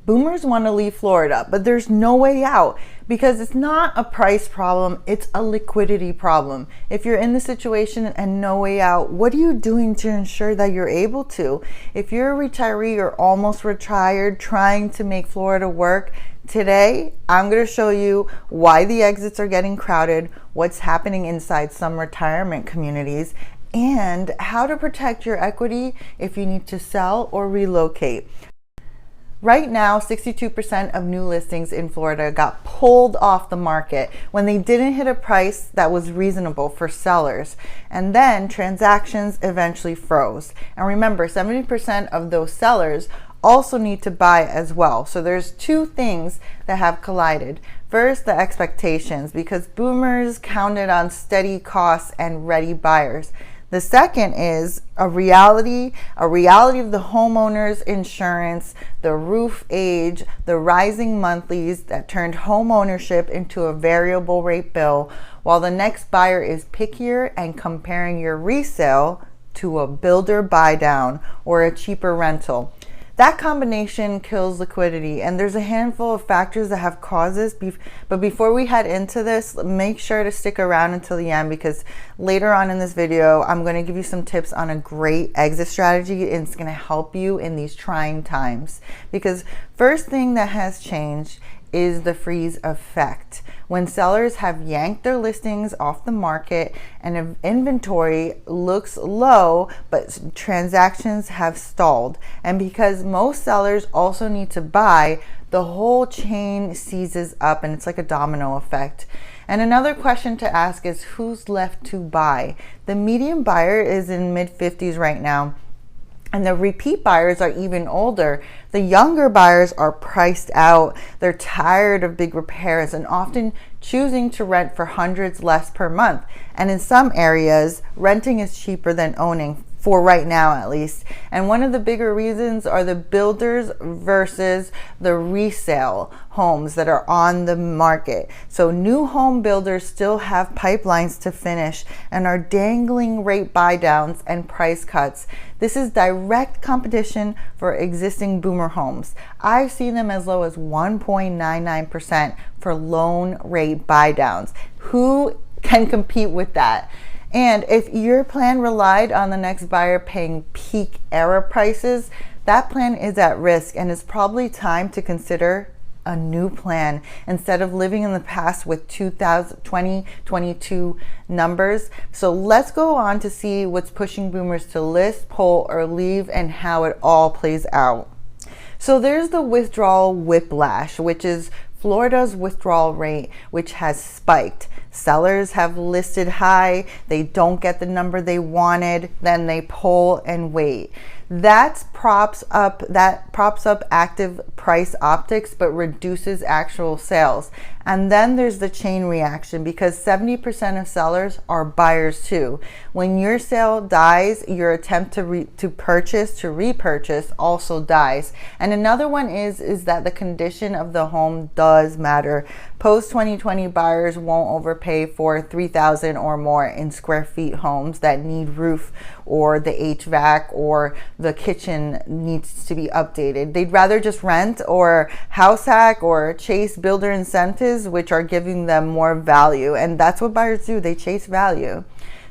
Boomers want to leave Florida, but there's no way out because it's not a price problem, it's a liquidity problem. If you're in the situation and no way out, what are you doing to ensure that you're able to? If you're a retiree or almost retired trying to make Florida work, today I'm going to show you why the exits are getting crowded, what's happening inside some retirement communities, and how to protect your equity if you need to sell or relocate. Right now, 62% of new listings in Florida got pulled off the market when they didn't hit a price that was reasonable for sellers. And then transactions eventually froze. And remember, 70% of those sellers also need to buy as well. So there's two things that have collided. First, the expectations, because boomers counted on steady costs and ready buyers. The second is a reality of the homeowner's insurance, the roof age, the rising monthlies that turned home ownership into a variable rate bill, while the next buyer is pickier and comparing your resale to a builder buy down or a cheaper rental. That combination kills liquidity, and there's a handful of factors that have caused this. But before we head into this, make sure to stick around until the end, because later on in this video, I'm going to give you some tips on a great exit strategy, and it's going to help you in these trying times. Because first thing that has changed is the freeze effect. When sellers have yanked their listings off the market and inventory looks low, but transactions have stalled. And because most sellers also need to buy, the whole chain seizes up, and it's like a domino effect. And another question to ask is, who's left to buy? The median buyer is in mid-50s right now, and the repeat buyers are even older. The younger buyers are priced out. They're tired of big repairs and often choosing to rent for hundreds less per month. And in some areas, renting is cheaper than owning, for right now at least. And one of the bigger reasons are the builders versus the resale homes that are on the market. So new home builders still have pipelines to finish and are dangling rate buy downs and price cuts. This is direct competition for existing boomer homes. I've seen them as low as 1.99% for loan rate buy downs. Who can compete with that? And if your plan relied on the next buyer paying peak era prices, that plan is at risk, and it's probably time to consider a new plan instead of living in the past with 2022 numbers. So let's go on to see what's pushing boomers to list, pull, or leave, and how it all plays out. So there's the withdrawal whiplash, which is Florida's withdrawal rate, which has spiked. Sellers have listed high, they don't get the number they wanted, then they pull and wait. That props up active price optics, but reduces actual sales. And then there's the chain reaction, because 70% of sellers are buyers too. When your sale dies, your attempt to repurchase also dies. And another one is that the condition of the home does matter. Post 2020 buyers won't overpay for 3,000 or more in square feet homes that need roof, or the HVAC, or the kitchen needs to be updated. They'd rather just rent or house hack or chase builder incentives, which are giving them more value. And that's what buyers do, they chase value.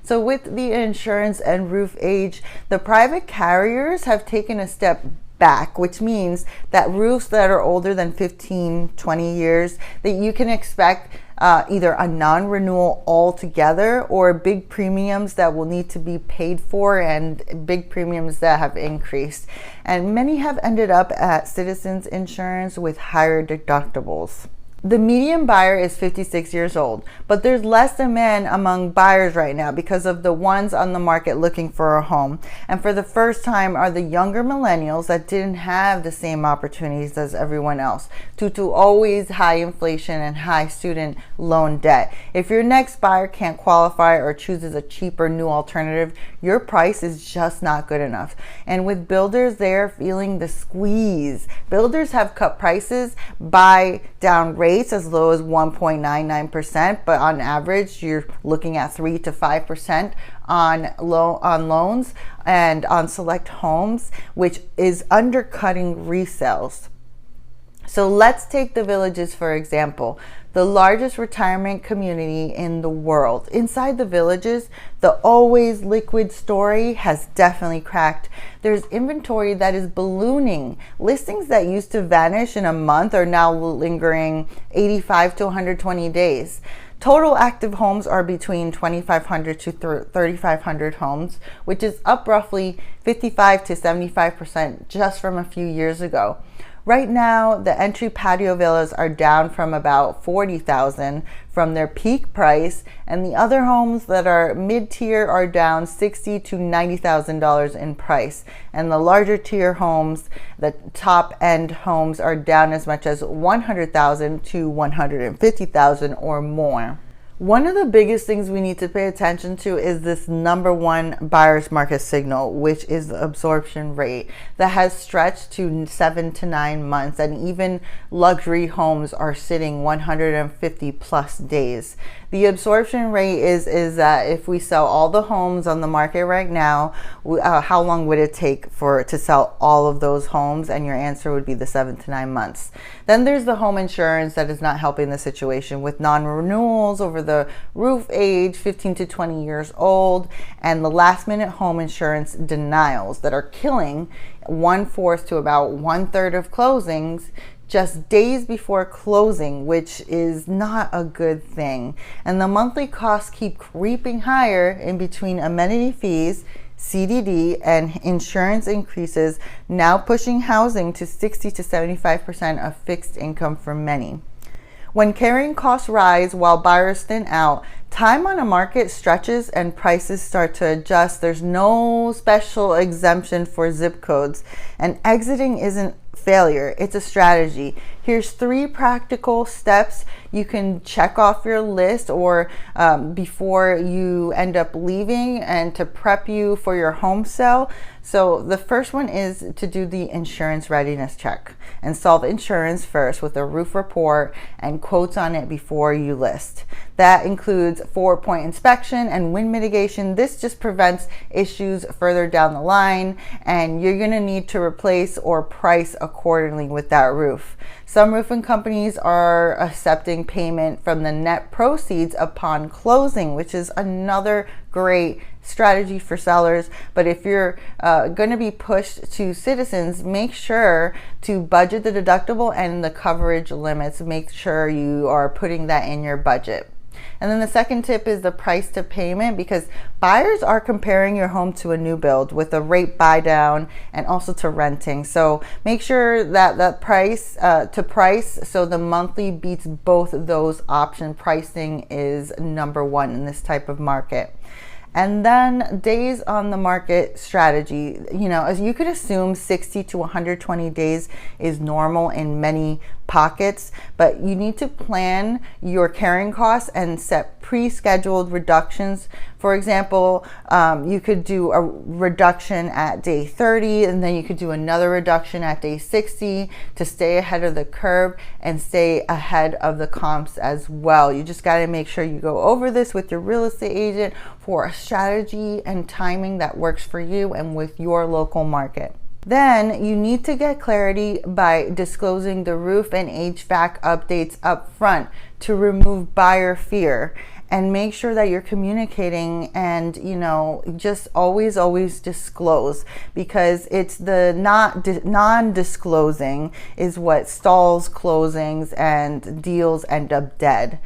So with the insurance and roof age, the private carriers have taken a step back, which means that roofs that are older than 15, 20 years, that you can expect either a non-renewal altogether or big premiums that will need to be paid for, and big premiums that have increased. And many have ended up at Citizens Insurance with higher deductibles. The median buyer is 56 years old, but there's less demand among buyers right now because of the ones on the market looking for a home. And for the first time are the younger millennials that didn't have the same opportunities as everyone else due to always high inflation and high student loan debt. If your next buyer can't qualify or chooses a cheaper new alternative, your price is just not good enough. And with builders, they're feeling the squeeze. Builders have cut prices by down rates as low as 1.99%, but on average you're looking at 3 to 5% on loans and on select homes, which is undercutting resales. So let's take the Villages for example, the largest retirement community in the world. Inside the Villages, the always liquid story has definitely cracked. There's inventory that is ballooning. Listings that used to vanish in a month are now lingering 85 to 120 days. Total active homes are between 2,500 to 3,500 homes, which is up roughly 55 to 75% just from a few years ago. Right now, the entry patio villas are down from about $40,000 from their peak price, and the other homes that are mid-tier are down $60,000 to $90,000 in price. And the larger tier homes, the top-end homes, are down as much as $100,000 to $150,000 or more. One of the biggest things we need to pay attention to is this number one buyer's market signal, which is the absorption rate that has stretched to 7 to 9 months, and even luxury homes are sitting 150 plus days. The absorption rate is that if we sell all the homes on the market right now, how long would it take to sell all of those homes? And your answer would be the 7 to 9 months. Then there's the home insurance that is not helping the situation with non-renewals over the roof age, 15 to 20 years old, and the last minute home insurance denials that are killing 1/4 to about 1/3 of closings just days before closing, which is not a good thing. And the monthly costs keep creeping higher in between amenity fees, CDD, and insurance increases, now pushing housing to 60 to 75% of fixed income for many. When carrying costs rise while buyers thin out, time on a market stretches and prices start to adjust. There's no special exemption for zip codes, and exiting isn't failure, it's a strategy. Here's 3 practical steps you can check off your list or before you end up leaving, and to prep you for your home sale. So the first one is to do the insurance readiness check and solve insurance first with a roof report and quotes on it before you list. That includes 4-point inspection and wind mitigation. This just prevents issues further down the line, and you're going to need to replace or price accordingly with that roof. Some roofing companies are accepting payment from the net proceeds upon closing, which is another great strategy for sellers. But if you're going to be pushed to Citizens, make sure to budget the deductible and the coverage limits. Make sure you are putting that in your budget. And then the second tip is the price to payment, because buyers are comparing your home to a new build with a rate buy down and also to renting. So make sure that price so the monthly beats both those options. Pricing is number one in this type of market. And then days on the market strategy, as you could assume, 60 to 120 days is normal in many pockets, but you need to plan your carrying costs and set pre-scheduled reductions. For example, you could do a reduction at day 30, and then you could do another reduction at day 60 to stay ahead of the curve and stay ahead of the comps as well. You just got to make sure you go over this with your real estate agent for a strategy and timing that works for you and with your local market. Then you need to get clarity by disclosing the roof and HVAC updates up front to remove buyer fear, and make sure that you're communicating and just always disclose, because it's the non-disclosing is what stalls closings and deals end up dead.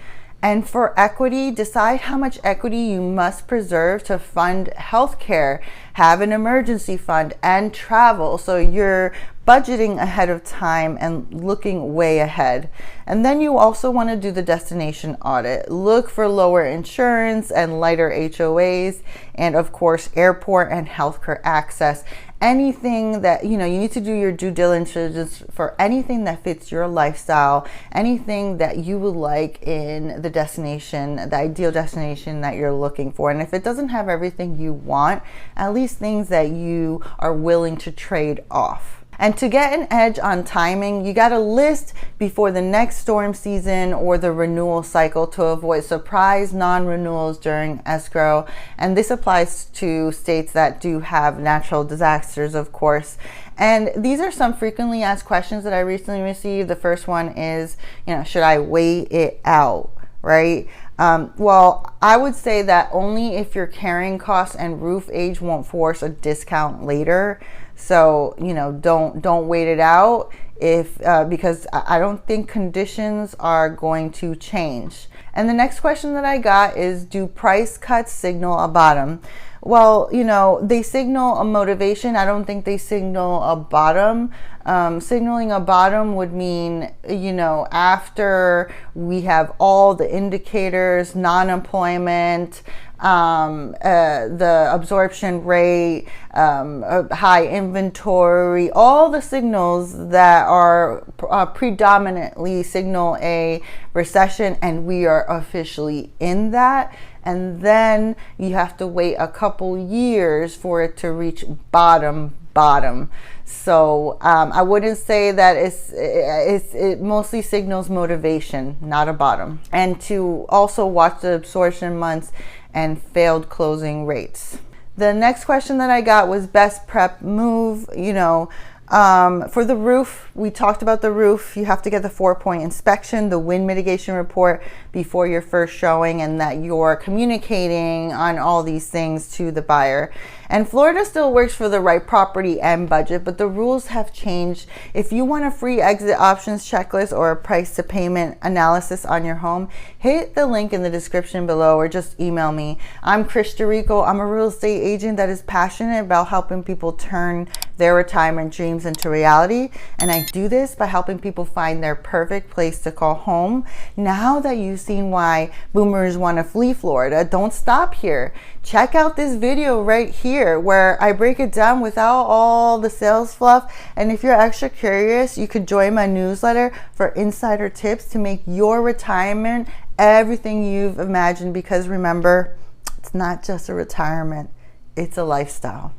And for equity, decide how much equity you must preserve to fund healthcare, have an emergency fund, and travel. So you're budgeting ahead of time and looking way ahead. And then you also want to do the destination audit. Look for lower insurance and lighter HOAs, and of course, airport and healthcare access. Anything that, you need to do your due diligence for anything that fits your lifestyle, anything that you would like in the destination, the ideal destination that you're looking for. And if it doesn't have everything you want, at least things that you are willing to trade off. And to get an edge on timing, you got to list before the next storm season or the renewal cycle to avoid surprise non-renewals during escrow. And this applies to states that do have natural disasters, of course. And these are some frequently asked questions that I recently received. The first one is, should I wait it out, right? Well, I would say that only if your carrying costs and roof age won't force a discount later. So, don't wait it out because I don't think conditions are going to change. And the next question that I got is, do price cuts signal a bottom? Well, they signal a motivation. I don't think they signal a bottom. Signaling a bottom would mean, after we have all the indicators, non-employment, the absorption rate, high inventory, all the signals that are predominantly signal a recession, and we are officially in that. And then you have to wait a couple years for it to reach bottom. So I wouldn't say that it mostly signals motivation, not a bottom. And to also watch the absorption months and failed closing rates. The next question that I got was best prep move. For the roof, we talked about the roof. You have to get the 4-point inspection, the wind mitigation report before your first showing, and that you're communicating on all these things to the buyer. And Florida still works for the right property and budget, but the rules have changed. If you want a free exit options checklist or a price to payment analysis on your home, hit the link in the description below or just email me. I'm Krish D'Errico. I'm a real estate agent that is passionate about helping people turn their retirement dreams into reality. And I do this by helping people find their perfect place to call home. Now that you've seen why boomers want to flee Florida, don't stop here. Check out this video right here where I break it down without all the sales fluff. And if you're extra curious, you could join my newsletter for insider tips to make your retirement everything you've imagined. Because remember, it's not just a retirement, it's a lifestyle.